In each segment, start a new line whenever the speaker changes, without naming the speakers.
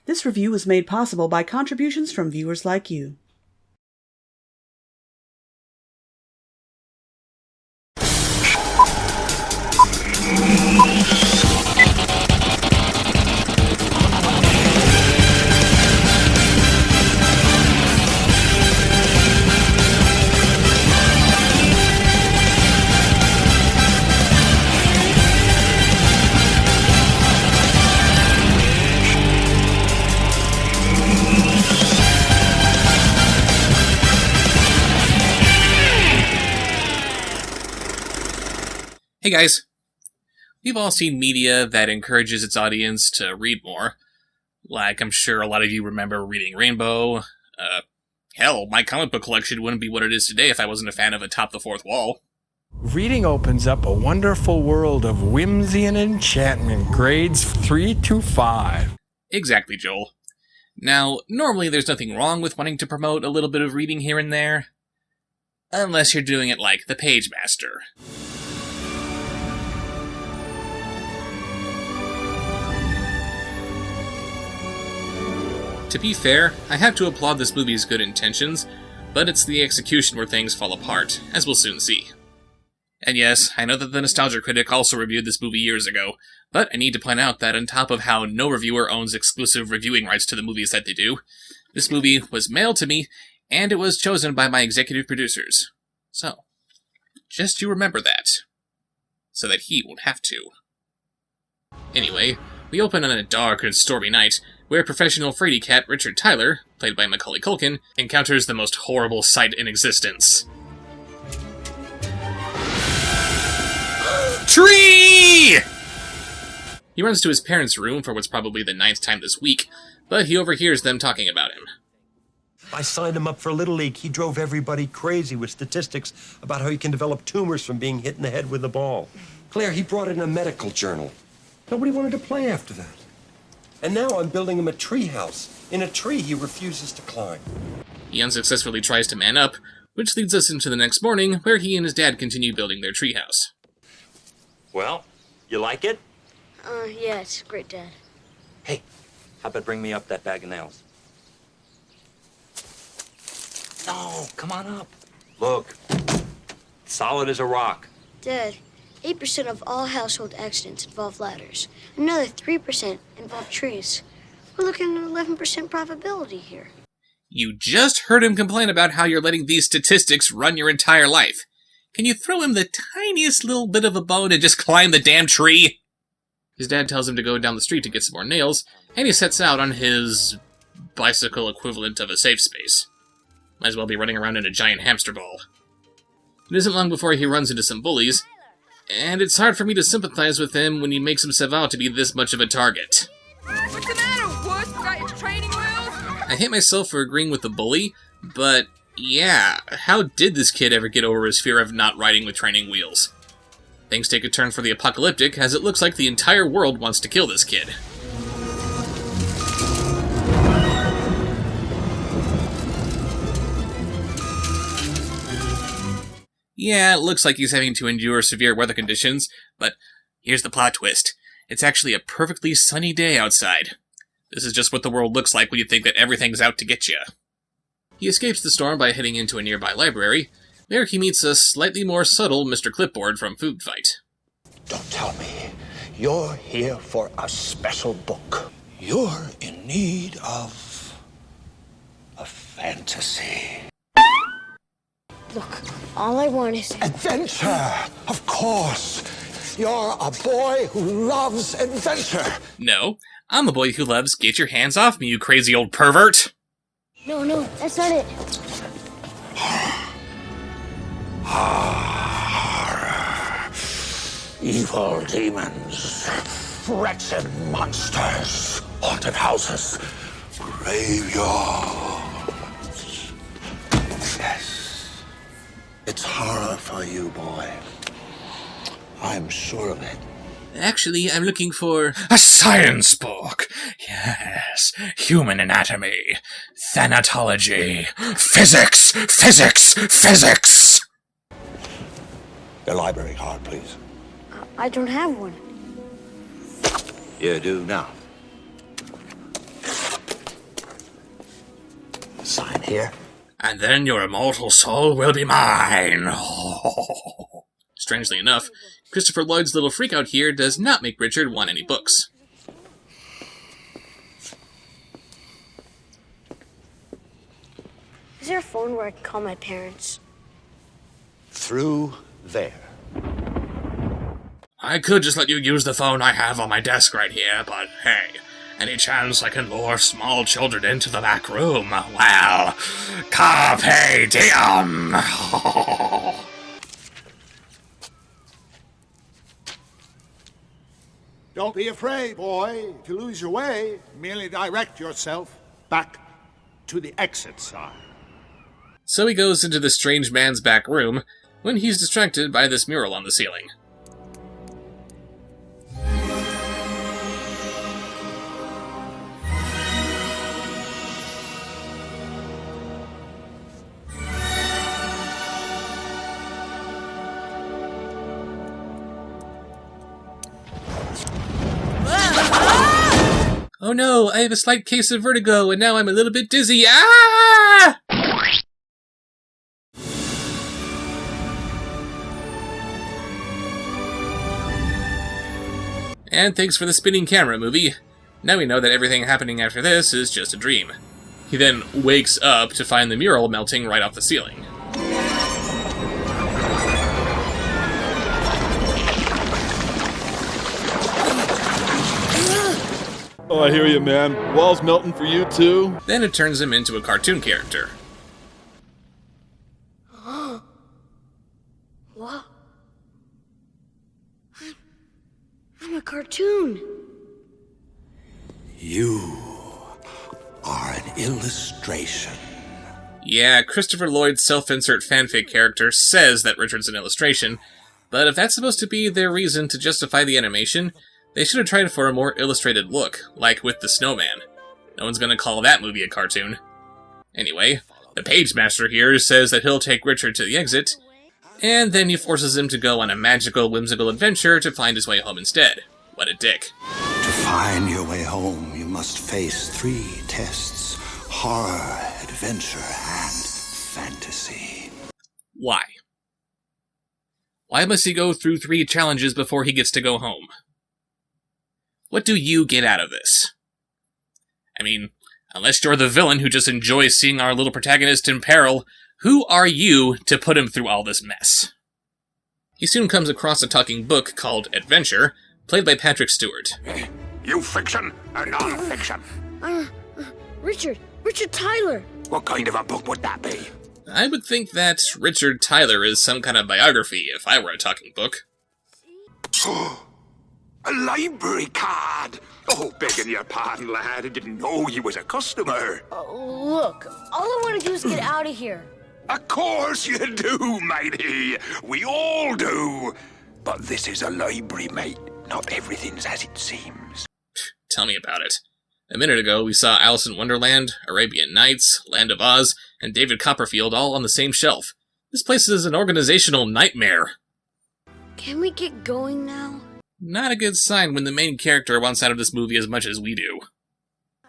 This review was made possible by contributions from viewers like you.
Hey guys, we've all seen media that encourages its audience to read more. Like, I'm sure a lot of you remember reading Rainbow. Hell, my comic book collection wouldn't be what it is today if I wasn't a fan of Atop the Fourth Wall.
Reading opens up a wonderful world of whimsy and enchantment, grades 3 to 5.
Exactly, Joel. Now, normally there's nothing wrong with wanting to promote a little bit of reading here and there. Unless you're doing it like the Pagemaster. To be fair, I have to applaud this movie's good intentions, but it's the execution where things fall apart, as we'll soon see. And yes, I know that the Nostalgia Critic also reviewed this movie years ago, but I need to point out that on top of how no reviewer owns exclusive reviewing rights to the movies that they do, this movie was mailed to me, and it was chosen by my executive producers. So, just you remember that, so that he won't have to. Anyway, we open on a dark and stormy night, where professional fraidy cat Richard Tyler, played by Macaulay Culkin, encounters the most horrible sight in existence. Tree! He runs to his parents' room for what's probably the 9th time this week, but he overhears them talking about him.
I signed him up for Little League. He drove everybody crazy with statistics about how you can develop tumors from being hit in the head with a ball. Claire, he brought in a medical journal. Nobody wanted to play after that. And now I'm building him a tree house. In a tree he refuses to climb.
He unsuccessfully tries to man up, which leads us into the next morning, where he and his dad continue building their treehouse.
Well, you like it?
Yeah, it's great, Dad.
Hey, how about bring me up that bag of nails? No, come on up. Look, solid as a rock.
Dad, 8% of all household accidents involve ladders. Another 3% involve trees. We're looking at an 11% probability here.
You just heard him complain about how you're letting these statistics run your entire life. Can you throw him the tiniest little bit of a bone and just climb the damn tree? His dad tells him to go down the street to get some more nails, and he sets out on his bicycle equivalent of a safe space. Might as well be running around in a giant hamster ball. It isn't long before he runs into some bullies, and it's hard for me to sympathize with him when he makes himself out to be this much of a target.
What's the matter, Woods? Got your training wheels?
I hate myself for agreeing with the bully, but yeah, how did this kid ever get over his fear of not riding with training wheels? Things take a turn for the apocalyptic, as it looks like the entire world wants to kill this kid. Yeah, it looks like he's having to endure severe weather conditions, but here's the plot twist. It's actually a perfectly sunny day outside. This is just what the world looks like when you think that everything's out to get you. He escapes the storm by heading into a nearby library, where he meets a slightly more subtle Mr. Clipboard from Food Fight.
Don't tell me you're here for a special book. You're in need of a fantasy.
Look, all I want is...
Adventure, of course. You're a boy who loves adventure.
No, I'm a boy who loves get your hands off me, you crazy old pervert.
No, that's not it.
Evil demons, wretched monsters, haunted houses, graveyards. Yes, it's horror for you, boy. I'm sure of it.
Actually, I'm looking for... a science book! Yes, human anatomy, thanatology, physics!
Your library card, please.
I don't have one.
You do now. here?
And then your immortal soul will be mine. Strangely enough, Christopher Lloyd's little freakout here does not make Richard want any books.
Is there a phone where I can call my parents?
Through there.
I could just let you use the phone I have on my desk right here, but hey, any chance I can lure small children into the back room? Well, carpe diem!
Don't be afraid, boy. If you lose your way, merely direct yourself back to the exit sign.
So he goes into the strange man's back room when he's distracted by this mural on the ceiling. Oh no, I have a slight case of vertigo, and now I'm a little bit dizzy. Ah! And thanks for the spinning camera, movie. Now we know that everything happening after this is just a dream. He then wakes up to find the mural melting right off the ceiling.
Oh, I hear you, man. Wall's melting for you, too?
Then it turns him into a cartoon character.
What? I'm a cartoon.
You are an illustration.
Yeah, Christopher Lloyd's self-insert fanfic character says that Richard's an illustration, but if that's supposed to be their reason to justify the animation, they should have tried for a more illustrated look, like with the snowman. No one's gonna call that movie a cartoon. Anyway, the Pagemaster here says that he'll take Richard to the exit, and then he forces him to go on a magical, whimsical adventure to find his way home instead. What a dick.
To find your way home, you must face 3 tests: horror, adventure, and fantasy.
Why? Why must he go through 3 challenges before he gets to go home? What do you get out of this? I mean, unless you're the villain who just enjoys seeing our little protagonist in peril, who are you to put him through all this mess? He soon comes across a talking book called Adventure, played by Patrick Stewart.
You fiction or non-fiction?
Richard Tyler.
What kind of a book would that be?
I would think that Richard Tyler is some kind of biography if I were a talking book.
A library card! Oh, begging your pardon, lad. I didn't know you was a customer.
Look, all I want to do is get out of here.
Of course you do, matey. We all do. But this is a library, mate. Not everything's as it seems.
Tell me about it. A minute ago, we saw Alice in Wonderland, Arabian Nights, Land of Oz, and David Copperfield all on the same shelf. This place is an organizational nightmare.
Can we get going now?
Not a good sign when the main character wants out of this movie as much as we do.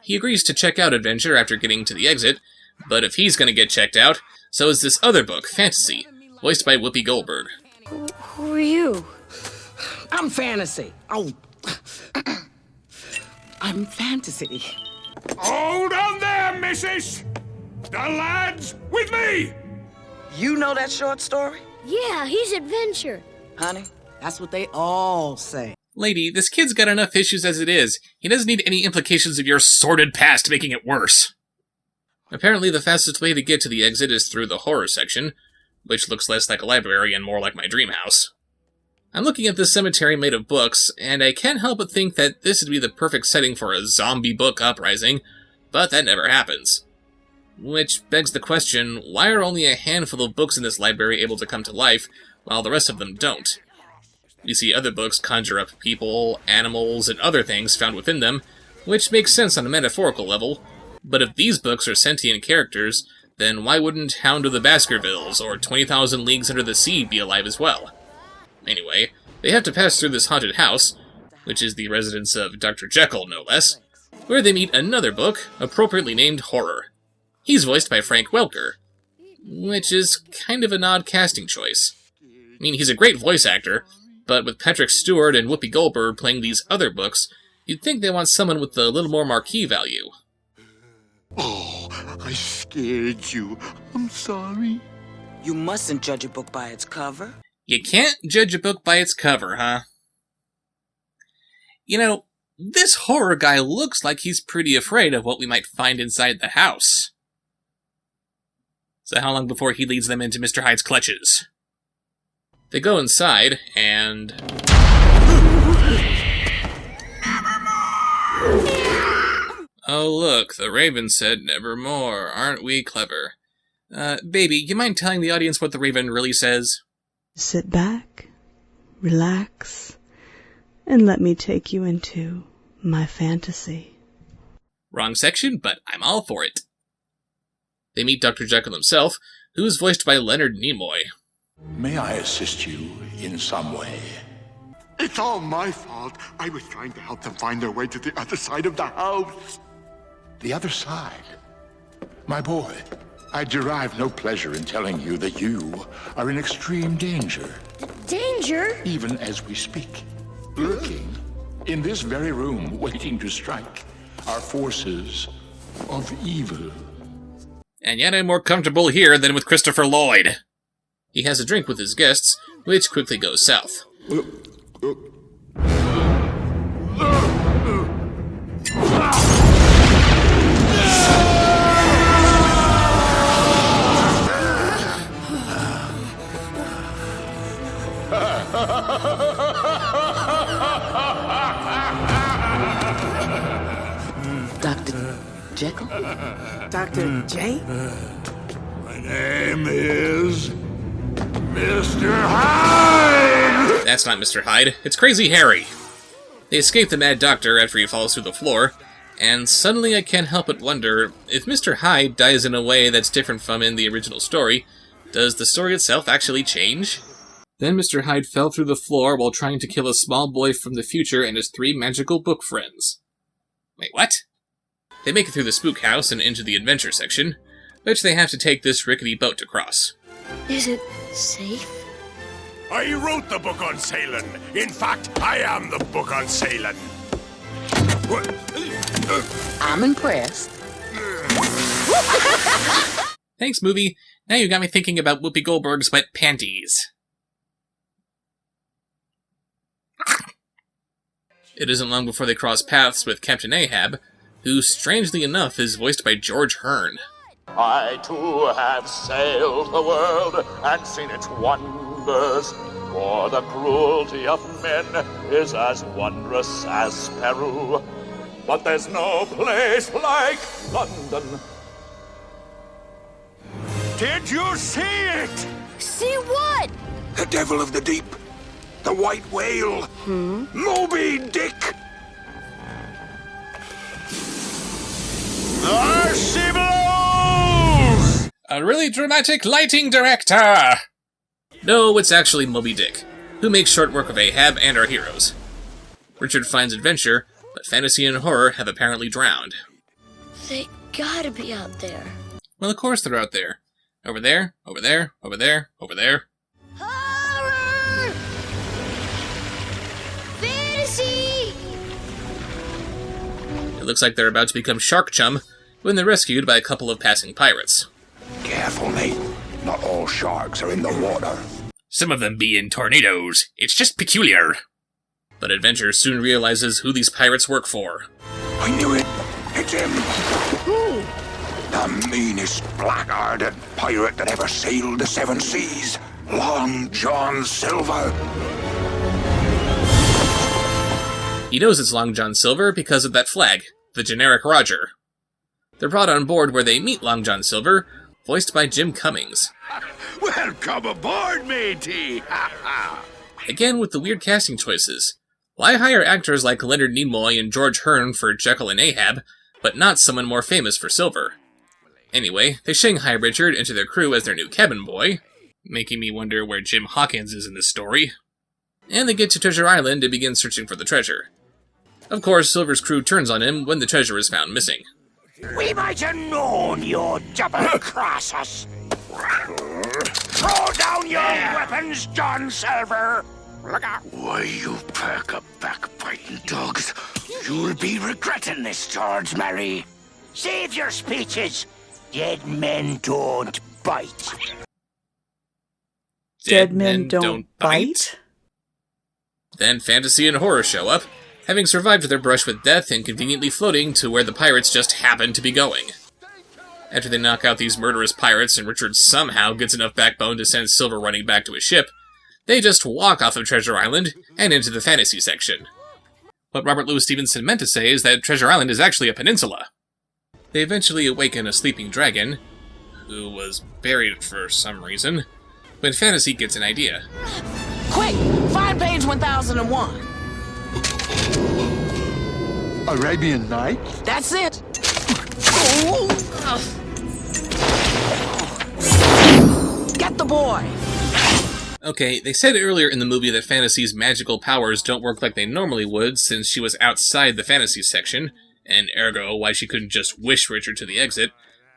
He agrees to check out Adventure after getting to the exit, but if he's gonna get checked out, so is this other book, Fantasy, voiced by Whoopi Goldberg.
Who are you?
I'm Fantasy. Oh, I'm Fantasy.
Hold on there, missus! The lad's with me!
You know that short story?
Yeah, he's Adventure.
Honey, that's what they all say.
Lady, this kid's got enough issues as it is. He doesn't need any implications of your sordid past making it worse. Apparently, the fastest way to get to the exit is through the horror section, which looks less like a library and more like my dream house. I'm looking at this cemetery made of books, and I can't help but think that this would be the perfect setting for a zombie book uprising, but that never happens. Which begs the question, why are only a handful of books in this library able to come to life, while the rest of them don't? You see other books conjure up people, animals, and other things found within them, which makes sense on a metaphorical level, but if these books are sentient characters, then why wouldn't Hound of the Baskervilles or 20,000 Leagues Under the Sea be alive as well? Anyway, they have to pass through this haunted house, which is the residence of Dr. Jekyll, no less, where they meet another book, appropriately named Horror. He's voiced by Frank Welker, which is kind of an odd casting choice. I mean, he's a great voice actor, but with Patrick Stewart and Whoopi Goldberg playing these other books, you'd think they want someone with a little more marquee value.
Oh, I scared you. I'm sorry.
You mustn't judge a book by its cover.
You can't judge a book by its cover, huh? You know, this horror guy looks like he's pretty afraid of what we might find inside the house. So how long before he leads them into Mr. Hyde's clutches? They go inside, and... Oh look, the raven said nevermore. Aren't we clever? Baby, you mind telling the audience what the raven really says?
Sit back, relax, and let me take you into my fantasy.
Wrong section, but I'm all for it. They meet Dr. Jekyll himself, who is voiced by Leonard Nimoy.
May I assist you in some way?
It's all my fault. I was trying to help them find their way to the other side of the house.
The other side? My boy, I derive no pleasure in telling you that you are in extreme danger.
Danger?
Even as we speak. Lurking in this very room, waiting to strike, are forces of evil.
And yet I'm more comfortable here than with Christopher Lloyd. He has a drink with his guests, which quickly goes south.
Dr. Jekyll? Dr. J?
My name is Mr. Hyde!
That's not Mr. Hyde, it's Crazy Harry. They escape the Mad Doctor after he falls through the floor, and suddenly I can't help but wonder, if Mr. Hyde dies in a way that's different from in the original story, does the story itself actually change? Then Mr. Hyde fell through the floor while trying to kill a small boy from the future and his 3 magical book friends. Wait, what? They make it through the spook house and into the adventure section, which they have to take this rickety boat to cross.
Is it safe?
I wrote the book on sailing. In fact, I am the book on sailing.
I'm impressed.
Thanks, movie. Now you got me thinking about Whoopi Goldberg's wet panties. It isn't long before they cross paths with Captain Ahab, who, strangely enough, is voiced by George Hearn.
I too have sailed the world and seen its wonders, for the cruelty of men is as wondrous as Peru. But there's no place like London.
Did you see it?
See what?
The devil of the deep. The white whale. Moby Dick. There she blows!
A really dramatic lighting director! No, it's actually Moby Dick, who makes short work of Ahab and our heroes. Richard finds adventure, but fantasy and horror have apparently drowned.
They gotta be out there.
Well, of course they're out there. Over there, over there, over there, over there.
Horror! Fantasy!
It looks like they're about to become shark chum when they're rescued by a couple of passing pirates.
Careful, mate. Not all sharks are in the water.
Some of them be in tornadoes. It's just peculiar. But Adventure soon realizes who these pirates work for.
I knew it. It's him. Who? The meanest, black-hearted pirate that ever sailed the 7 seas. Long John Silver.
He knows it's Long John Silver because of that flag, the generic Roger. They're brought on board where they meet Long John Silver, voiced by Jim Cummings.
Welcome aboard, matey.
Again with the weird casting choices. Why hire actors like Leonard Nimoy and George Hearn for Jekyll and Ahab, but not someone more famous for Silver? Anyway, they Shanghai Richard into their crew as their new cabin boy, making me wonder where Jim Hawkins is in this story. And they get to Treasure Island and begin searching for the treasure. Of course, Silver's crew turns on him when the treasure is found missing.
We might have known you'd double-cross us. Throw down your weapons, John Silver. Look out. Why, you pack of backbiting dogs. You'll be regretting this, George Murray. Save your speeches. Dead men don't bite.
Dead men don't bite?
Then fantasy and horror show up, having survived their brush with death and conveniently floating to where the pirates just happen to be going. After they knock out these murderous pirates and Richard somehow gets enough backbone to send Silver running back to his ship, they just walk off of Treasure Island and into the fantasy section. What Robert Louis Stevenson meant to say is that Treasure Island is actually a peninsula. They eventually awaken a sleeping dragon, who was buried for some reason, when fantasy gets an idea.
Quick, find page 1001.
Arabian Nights?
That's it. Get the boy.
Okay, they said earlier in the movie that Fantasy's magical powers don't work like they normally would since she was outside the fantasy section, and ergo why she couldn't just wish Richard to the exit.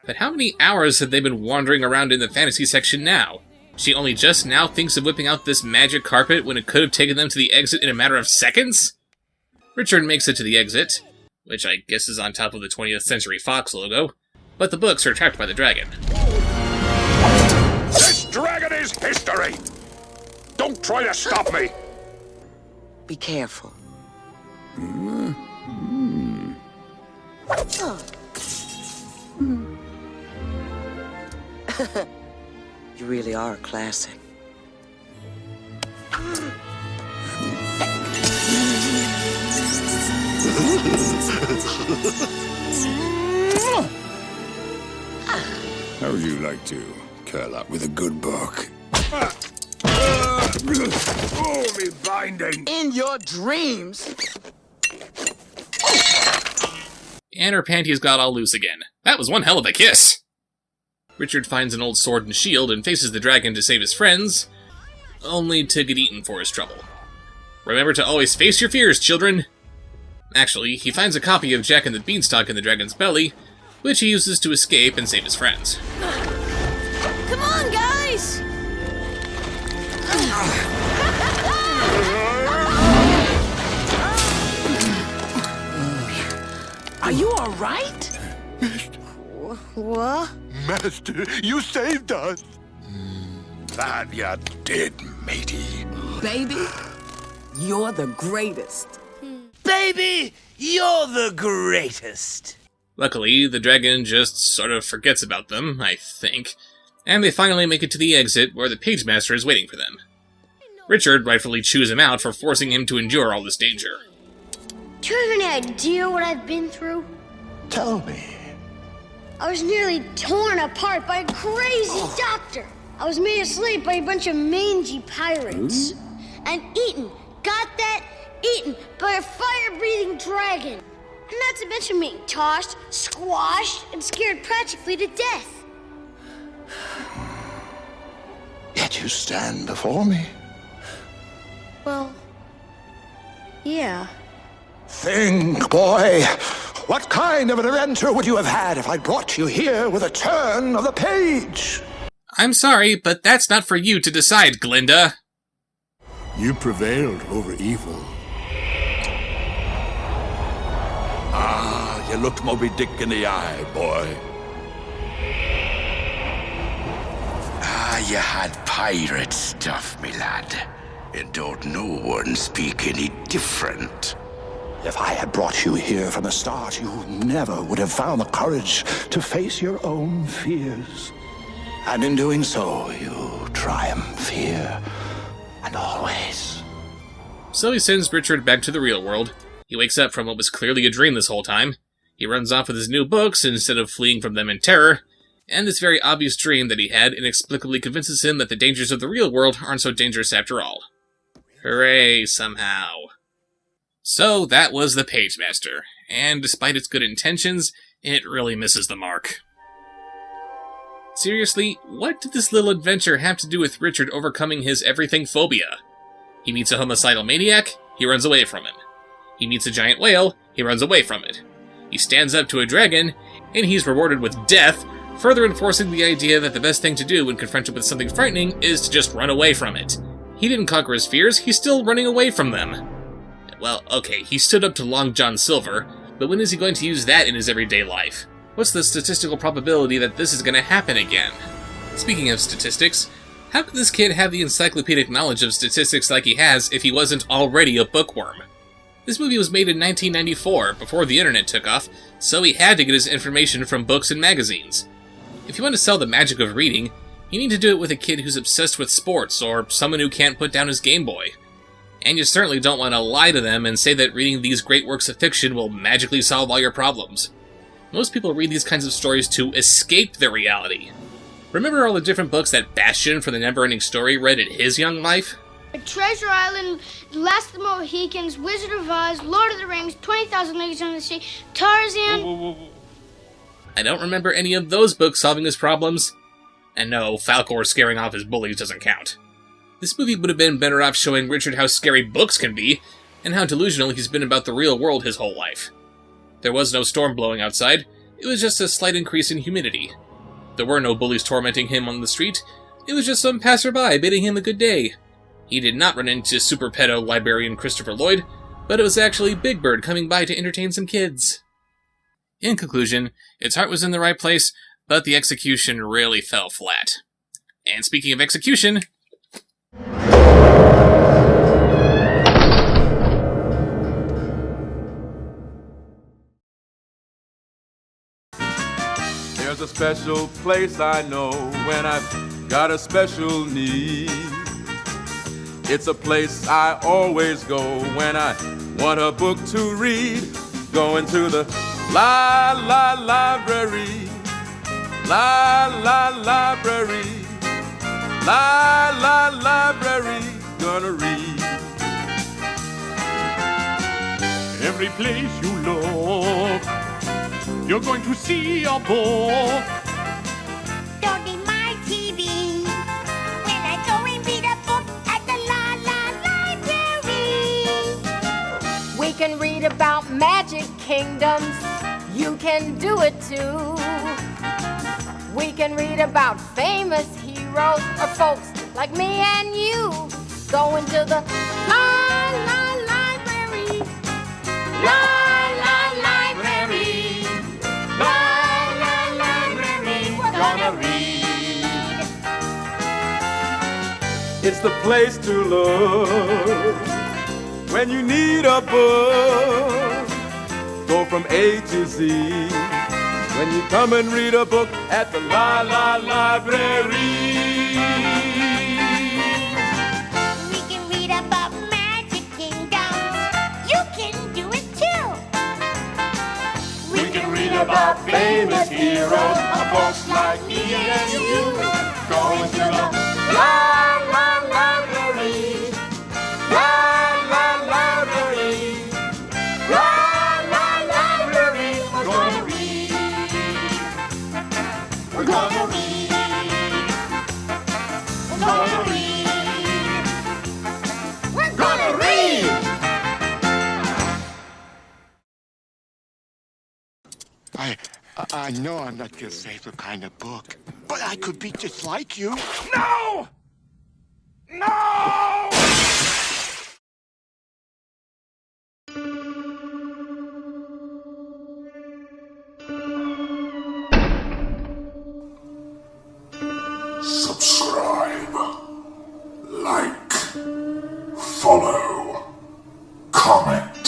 But how many hours have they been wandering around in the fantasy section now? She only just now thinks of whipping out this magic carpet when it could have taken them to the exit in a matter of seconds? Richard makes it to the exit, which I guess is on top of the 20th Century Fox logo, but the books are trapped by the dragon.
This dragon is history! Don't try to stop me!
Be careful. You really are a classic.
How would you like to curl up with a good book?
Oh, me binding!
In your dreams.
And her panties got all loose again. That was one hell of a kiss! Richard finds an old sword and shield and faces the dragon to save his friends, only to get eaten for his trouble. Remember to always face your fears, children! Actually, he finds a copy of Jack and the Beanstalk in the dragon's belly, which he uses to escape and save his friends.
Come on, guys!
Are you all right?
What?
Master, you saved us! Glad you did, matey.
Baby, you're the greatest.
Baby, you're the greatest.
Luckily, the dragon just sort of forgets about them, I think, and they finally make it to the exit where the Pagemaster is waiting for them. Richard rightfully chews him out for forcing him to endure all this danger.
Do you have any idea what I've been through?
Tell me.
I was nearly torn apart by a crazy doctor. I was made a slave by a bunch of mangy pirates. And eaten, got that? Eaten by a fire-breathing dragon. And not to mention being tossed, squashed, and scared practically to death.
Yet you stand before me.
Well, yeah.
Think, boy. What kind of an adventure would you have had if I'd brought you here with a turn of the page?
I'm sorry, but that's not for you to decide, Glinda.
You prevailed over evil.
Ah, you looked Moby Dick in the eye, boy. Ah, you had pirate stuff, me lad. And don't no one speak any different.
If I had brought you here from the start, you never would have found the courage to face your own fears. And in doing so, you triumph here and always.
So he sends Richard back to the real world. He wakes up from what was clearly a dream this whole time. He runs off with his new books instead of fleeing from them in terror, and this very obvious dream that he had inexplicably convinces him that the dangers of the real world aren't so dangerous after all. Hooray, somehow. So that was the Pagemaster, and despite its good intentions, it really misses the mark. Seriously, what did this little adventure have to do with Richard overcoming his everything phobia? He meets a homicidal maniac, he runs away from him. He meets a giant whale, he runs away from it. He stands up to a dragon, and he's rewarded with death, further enforcing the idea that the best thing to do when confronted with something frightening is to just run away from it. He didn't conquer his fears, he's still running away from them. Well, okay, he stood up to Long John Silver, but when is he going to use that in his everyday life? What's the statistical probability that this is going to happen again? Speaking of statistics, how could this kid have the encyclopedic knowledge of statistics like he has if he wasn't already a bookworm? This movie was made in 1994, before the internet took off, so he had to get his information from books and magazines. If you want to sell the magic of reading, you need to do it with a kid who's obsessed with sports, or someone who can't put down his Game Boy. And you certainly don't want to lie to them and say that reading these great works of fiction will magically solve all your problems. Most people read these kinds of stories to escape their reality. Remember all the different books that Bastion for the Neverending Story read in his young life?
Treasure Island, Last of the Mohicans, Wizard of Oz, Lord of the Rings, 20,000 Leagues Under the Sea, Tarzan...
Whoa. I don't remember any of those books solving his problems. And no, Falcor scaring off his bullies doesn't count. This movie would have been better off showing Richard how scary books can be, and how delusional he's been about the real world his whole life. There was no storm blowing outside, it was just a slight increase in humidity. There were no bullies tormenting him on the street, it was just some passerby bidding him a good day. He did not run into super pedo librarian Christopher Lloyd, but it was actually Big Bird coming by to entertain some kids. In conclusion, its heart was in the right place, but the execution really fell flat. And speaking of execution...
There's a special place I know when I've got a special need. It's a place I always go when I want a book to read. Going to the library, library, library, gonna read.
Every place you look, you're going to see a book.
Don't need my TV when I go and read a book at the library.
We can read about magic kingdoms. You can do it too. We can read about famous heroes or folks like me and you. Going to the library, library, library. We're gonna read.
It's the place to look when you need a book. Go from A to Z when you come and read a book at the library.
We can read about magic kingdoms. You can do it too.
We can read about famous heroes, of folks like me and you. Going to the library, library, library. We're gonna read. We're gonna read. We're gonna read. We're gonna read.
I know I'm not your favorite kind of book, but I could be just like you.
No! No!
Subscribe, like, follow, comment,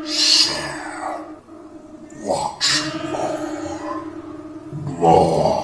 share, watch more.